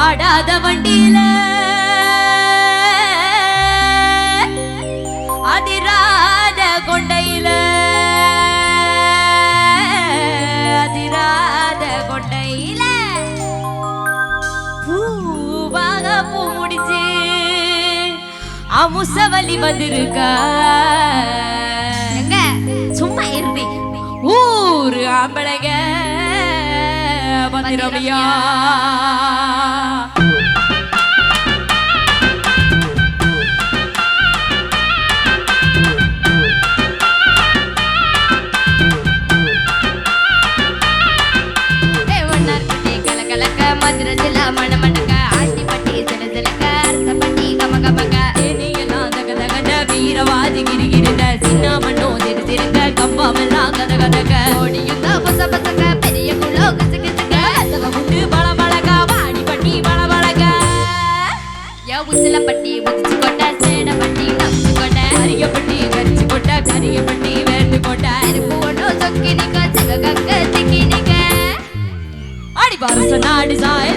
ஆடாத வண்டியில அதிராத கொண்டையில அதிராத கொண்டையில பூவாக பூ முடிச்சு அமுசவலி வந்திருக்கா சும்மா இருந்தி ஊரு ஆம்பளைங்க மந்திரமியா மதுரை ஜில்லா மணமணக்க ஆட்டிப்பட்டி சில சிலக்க அரசப்பட்டி கமகமக்க ஏனியெல்லாம் தக தகட வீரவாதி கிரிகிருந்த சின்ன மண்ணோ திரு திருக்க கம்பாமெல்லாம் கத கதக்க ஓடியுந்த பச பசக்க பெரிய குள்ளோ கச கசக்க தக முட்டு பல பழக வாடிப்பட்டி பல பழக யா உசிலப்பட்டி உதிச்சு கொட்ட சேடப்பட்டி நச்சு கொட்ட கரியப்பட்டி கரிச்சு கொட்ட கரியப்பட்டி வேர்ந்து கொட்ட அருப்பு ஒண்ணு சொக்கி நிக்க ஜக கக்க திக்கி நிக்க அடி பாரச நாடு சாய